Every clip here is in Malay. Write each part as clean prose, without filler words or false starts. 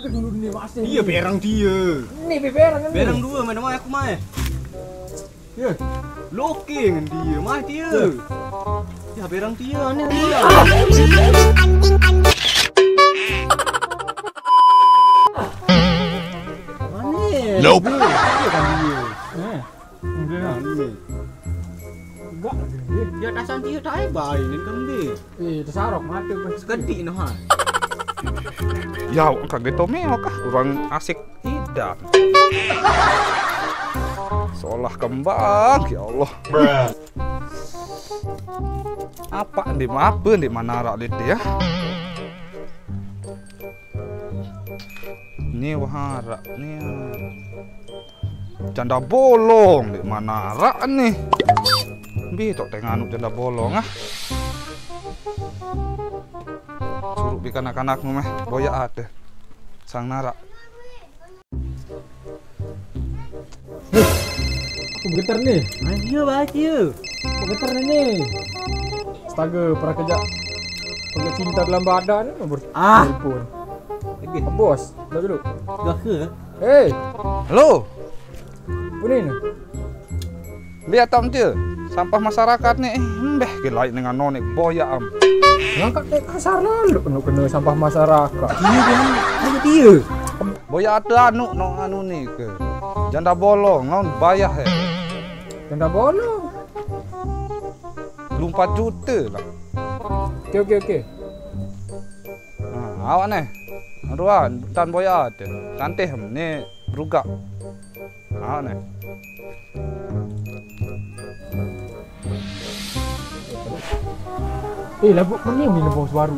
ke dulu nih masih. Iya berang dia. Nih berang kan. Berang dua main sama aku mah. Ya. Looking dia mah dia. Ya berang dia nih dia. Mana? Nope. Dia kan dia. Enggak. Enggak. Ya dasan dia tak baik ni kembali. Tersarok mati gue. Sekedik noh. Ya, kagak tomeo kah? Kurang asik tidak. Seolah kembang, ya Allah. Apa di mana rak ya? Ini wahara nih. Janda bolong di mana rak nih? Bitok tengah janda bolong ah. Suruh bikin anak-anakmu meh, boya ada. Sang narak. Aku getar nih. Iya baca. Aku getar nih. Astaga, pernah kerja cinta dalam badan nomor telepon. Bos, dah dulu. Dah ke? Hei, Halo, punin. lihat tam je. Sampah masyarakat nih, mbeh gila dengan nonik boya am. Ngangkat kayak kasar lalu kena sampah masyarakat. Ini dia, ada dia. Boya ada anu nih ke. Janda bolong, non bayar he. Janda bolong. 24 juta lah. Oke. Nah, awak nih. Aduan, tan boya ada. Cantik ni berugak. Awak nih. Lagu mana ni bos baru?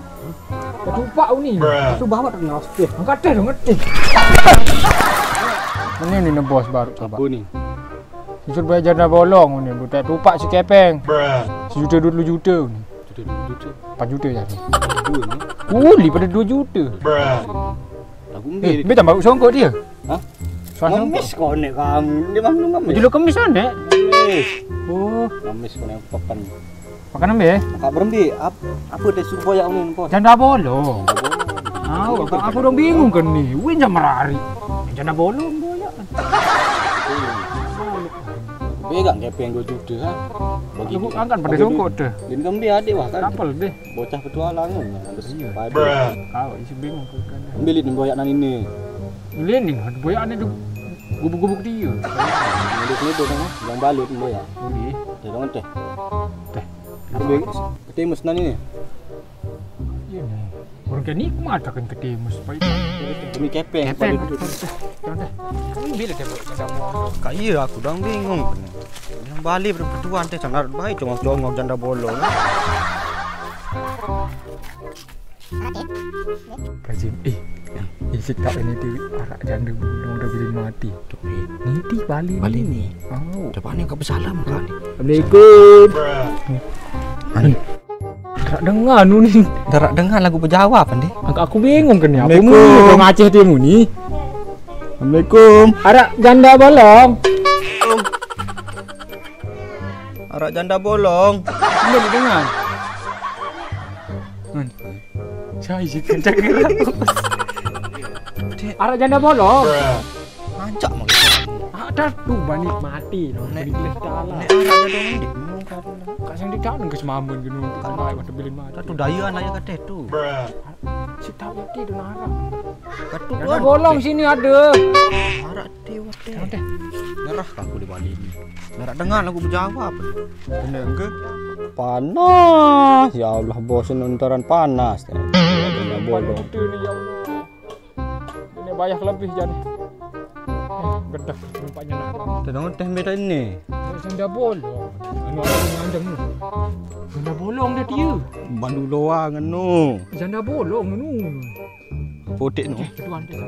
Ketupak ni. Itu bawa tak ngawas dia. Angkat deh, ngerti. Mana ni bos baru coba. Apa ni? Susur bayar janda bolong ni, buat tupak si kepeng. Sejuta 2 juta ni. 4 juta jadi. Dua ni. Kuli pada 2 juta. Lagu ni. Dia tambah songkok dia. Hah? Soal Ngemis kau ni kamu. Dia mahu ngemis. Dulu kemis mana? Ngemis. Oh, Ngemis kau ni papan. makan ambil. Kak berhenti. Apa dia suruh boyak ni pun? Janda bolong. Aku dong bingung kan ni. Win jam merari. Janda bolong boyak. Pegang kepeng 2 juta kan. Bagi Aku angkat pada songkok tu. Din kamu dia adik wah kan. Kapal deh. Bocah petualangan. Harus pada. Kau isi bingung kan. Ambil ni boyak nan ini. Ini nih, ada boyak ni tu. Gubuk-gubuk dia. Ni tu kan. Yang balik ni boyak. Ini. Dia dong teh. Teh. Ambil ketemus nan ini. Iya nih. Organik mata kan ketemu supaya. Demi kepeng. Kami bila dia buat janda bolong. Kak iya aku dah bingung. Yang balik berpetuan teh sangat baik congok-congok janda bolong. Kazim, isi tak ini di arak janda bolong dah bila mati. Ni di Bali ni. Oh, Depan ni kau bersalam kali. Assalamualaikum. Tak dengar nu ni. Tak dengar lagu berjawab ni. Aku bingung kan ni. Apa mu Assalamualaikum. orang Aceh dia mu ni? Assalamualaikum. Arak janda bolong. Arak janda bolong. Boleh dengar. Saya kan cakap. Arak janda bolong. Ancak mak. Ada tu banyak mati. Nek dalam. Nek arak janda ni. Kasang di kanan ke semamun gini untuk kan baik waktu beli mati. Tu daya lah ya kata tu. Si tahu itu tu arak. Katu Janda bolong sini ada. Arak dewa teh. Teh. Nyerah aku di Bali ni. Nak dengar lagu berjawab. Benar ke? Panas. Ya Allah, bosan nontonan panas. Janda bolong. Itu ni ya Allah. Ini banyak lebih jadi. Gedak nampaknya nak. Tengok teh beda ini. Janda bolong. Anu orang manjang ni. Janda bolong dia. Bandu doang anu. Janda bolong nu. Potek nu. Ketuan dia.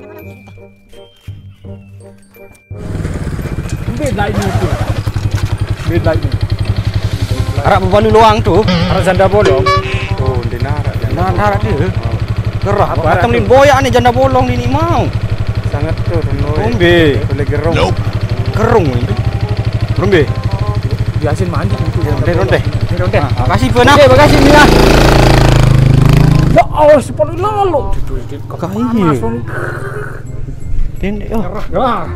Bed lain ni tu. Bed lain ni. Arak berbandu doang tu. Arak janda bolong. Oh, di narak. Nara dia. Gerah apa? Datang ni boyak ni janda bolong ni mau. Sangat tu Ombe. Boleh gerong. Kerung itu. Rombe. Biasin mandi itu. Ronde. Ronde. Makasih pernah. Okey, makasih Mia. Ya Allah, sepuluh lalu. Kaya. Pendek oh. Nyerah.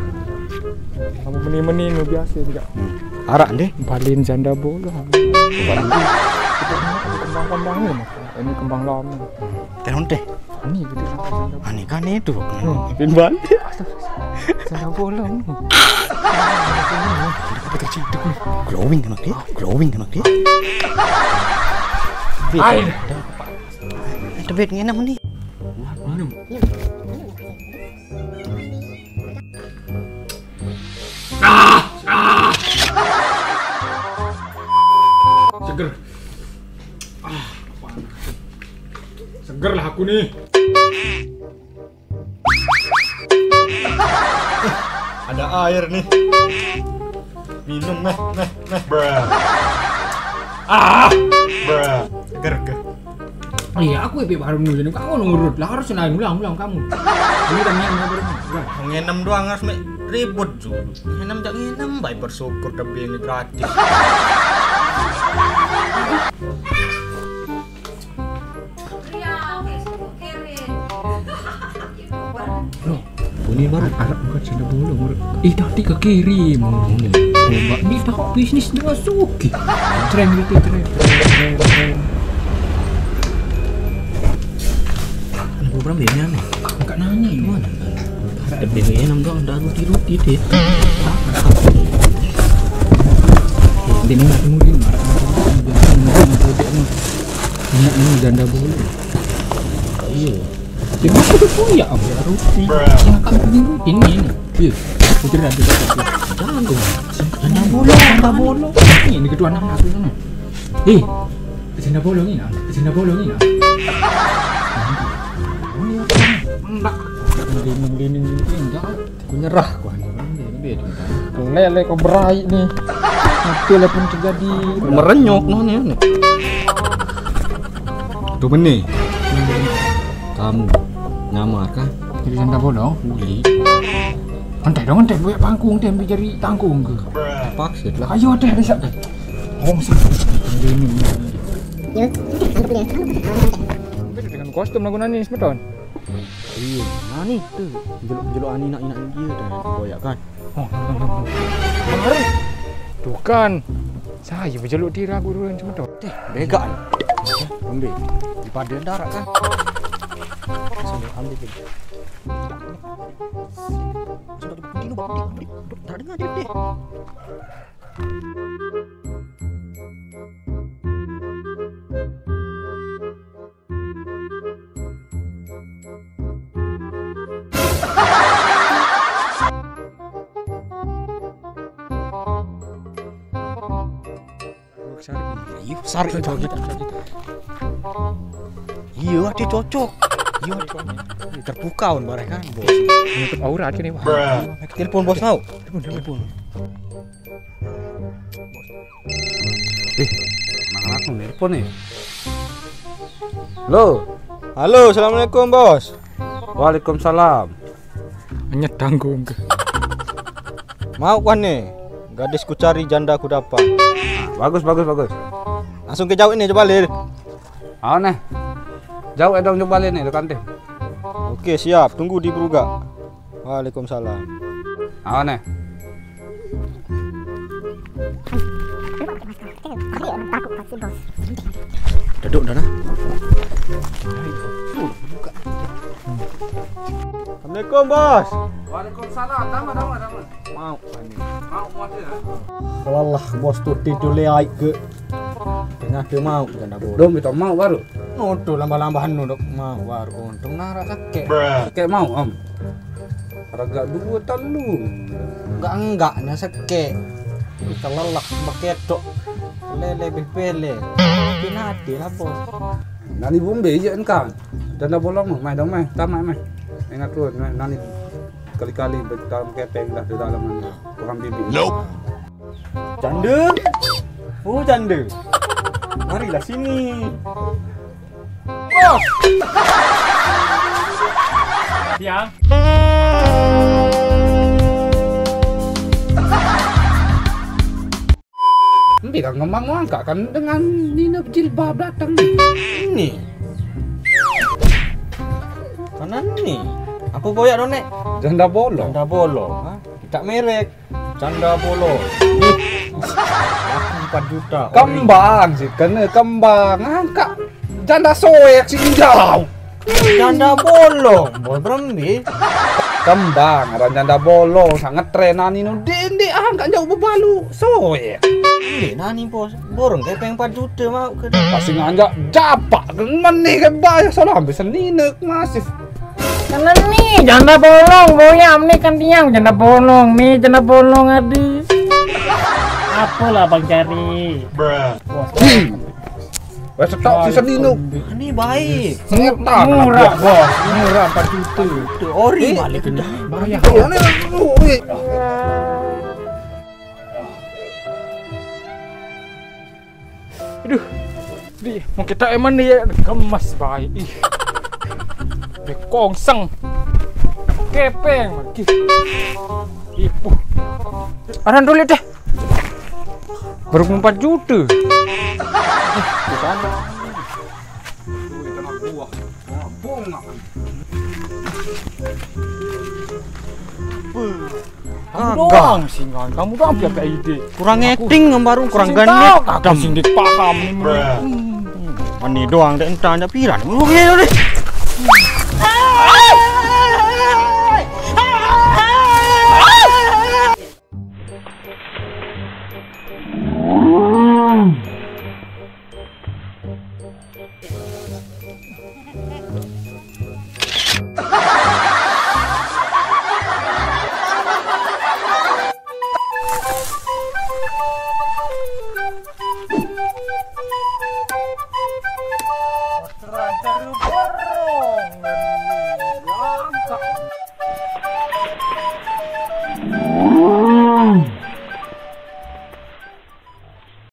Kamu meni-meni nu biasa juga. Arak deh. Balin janda bola. Kembang-kembang ni mah. Ini kembang lama. Tenon teh. Ini gitu janda. Aneh kan itu. Pin balik. Janda bola ni. Glowing kan okey. Glowing kan okey. Ai. Tebet ngenam ni. Minum. Seger. Seger lah aku nih. Ada air nih. Minum meh. Bruh. Seger ke. Iya, aku baru nunggu kamu nurut lah harus naik ulang kamu. Ini tanya baru. Ngenam doang harus ribut dulu. Ngenam tak ngenam, baik bersyukur tapi ini gratis. Loh, ini baru Arab bukan janda bola baru. Tadi ke kiri mau ini. Ini tak bisnis dengan Suki. Tren. Aku berapa dia ni? Enggak nanya gimana? Ada BBM doang, dah ruti deh. Dia ni nak kemudian ini janda bola. Iya. Dia masuk ke punya apa ruti. Yang akan pergi ruti ini. Iya. Putri ada jangan tu. Janda bola. Ini kedua anak aku sana. Janda bola ni nak. Mending dah. Aku nyerah kau ni. Lele kau berai ni. Apa lah pun terjadi. Merenyok ni. Tu benih. Kamu nyamar kan? Jadi janda bola. Uli. Antai buat pangkung dia ambil jadi tanggung ke? Paksa lah. Ayo ada besok dah. Hong sih. Ini. Ya, anggap dia. Dengan kostum lagu nani sebetul. Iya, nani tu. Jeluk ani nak dia dah koyak kan. Kemarin. Tuh kan. Saya berjeluk di ragu dulu sebetul. Bega ni. Ambil. Di padan darat kan. Langsung ambil je. Sudah berhenti lu berhenti. Tak dengar je deh. Sari cocok. Iya, dia cocok. Iya, terpukau barang kan, bos. Menutup aurat ke ni? Telepon bos mau. Telepon. Mana aku telepon ni? Halo, assalamualaikum bos. Waalaikumsalam. Hanya tanggung ke? Mau kan ni? Gadisku cari janda aku dapat. Bagus. Langsung ke jauh ini coba lir. Neh. Jauh dong coba ni dekat teh. Okey, siap. Tunggu di Bruga. Waalaikumsalam. Neh. Duduk dah nah. Assalamualaikum bos. Waalaikumsalam. Tama. Mau kan ni. Mau dia. Walah bos tu tidur leai ke. Tengah ke mau janda bola. Dom itu mau baru. Noto lambah-lambahan nuduk mau baru untung narak sakit. Kayak mau Harga 2 telung. Enggaknya sakit. Kita lelak baketok. Lele bepele. Pinati lah bos. Nani Bombay je kan. Janda bola mah mai dong mai. Tamat mai. Ingat tu nani kali-kali dalam kepeng dah di dalam mana. Kurang bibi. Nope. Janda. Oh janda. Marilah sini. Bos. Siang. Tidak ngembang angkat kan dengan Nina jilbab datang. Ini. Kan Nih, aku koyak dong, Nek. Janda bolong. Janda bolong, ha? Tidak merek. Janda bolong. 4 juta. Kembang sih, kena kembang. Angkat janda soek sih jauh. Janda bolong, boy berembi. Kembang, ada janda bolong, sangat trenan ini. Dende angkat jauh bebalu soek. Nani bos, borong kepeng 4 juta mau ke. Pasti ngajak japak kan meni ke bayar salah hampir seninek masif. Karena nih janda bolong, boyam nih kan tiang janda bolong adi. Apalah bang cari? Wes stok si seninuk. Ini baik. Setan. Murah bos, murah 4 juta. Tuh ori balik ke Bayar. Aduh, di mau kita emang nih ya kemas baik. Ih, kongseng, kepeng lagi. Ibu, aran dulu deh. Baru 4 juta. Di sana. Kamu doang sih kan, kamu doang punya ide. kurang acting baru kurang Sing gandek. tahu, aku sing paham nih. Mani doang dan entah ada piran. Oke,